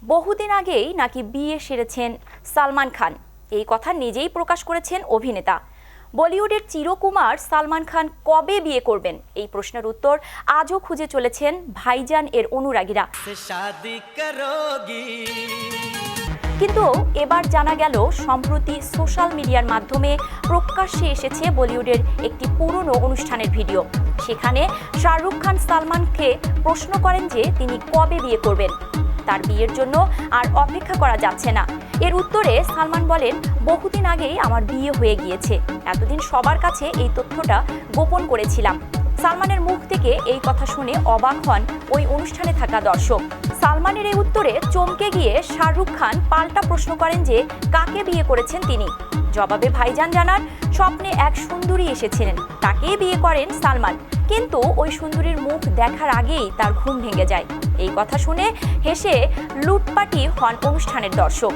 বহুদিন আগেই নাকি বিয়ে সেরেছেন সালমান খান, এই কথা নিজেই প্রকাশ করেছেন অভিনেতা। বলিউডের চিরকুমার সালমান খান কবে বিয়ে করবেন, এই প্রশ্নের উত্তর আজও খুঁজে চলেছেন ভাইজান এর অনুরাগীরা। কিন্তু এবার জানা গেল, সম্প্রতি সোশ্যাল মিডিয়ার মাধ্যমে প্রকাশ্যে এসেছে বলিউডের একটি পুরনো অনুষ্ঠানের ভিডিও। সেখানে শাহরুখ খান সালমানকে প্রশ্ন করেন যে তিনি কবে বিয়ে করবেন, তার বিয়ের জন্য আর অপেক্ষা করা যাচ্ছে না। এর উত্তরে সালমান বলেন, বহুদিন আগেই আমার বিয়ে হয়ে গিয়েছে, এতদিন সবার কাছে এই তথ্যটা গোপন করেছিলাম। সালমানের মুখ থেকে এই কথা শুনে অবাক হন ওই অনুষ্ঠানে থাকা দর্শক। সালমানের এই উত্তরে চমকে গিয়ে শাহরুখ খান পাল্টা প্রশ্ন করেন যে কাকে বিয়ে করেছেন তিনি। জবাবে ভাইজান জানান, স্বপ্নে এক সুন্দরী এসেছিলেন, তাকেই বিয়ে করেন সালমান। কিন্তু ওই সুন্দরীর মুখ দেখার আগেই তার ঘুম ভেঙে যায়। এই কথা শুনে হেসে লুটপাটি হন অনুষ্ঠানের দর্শক।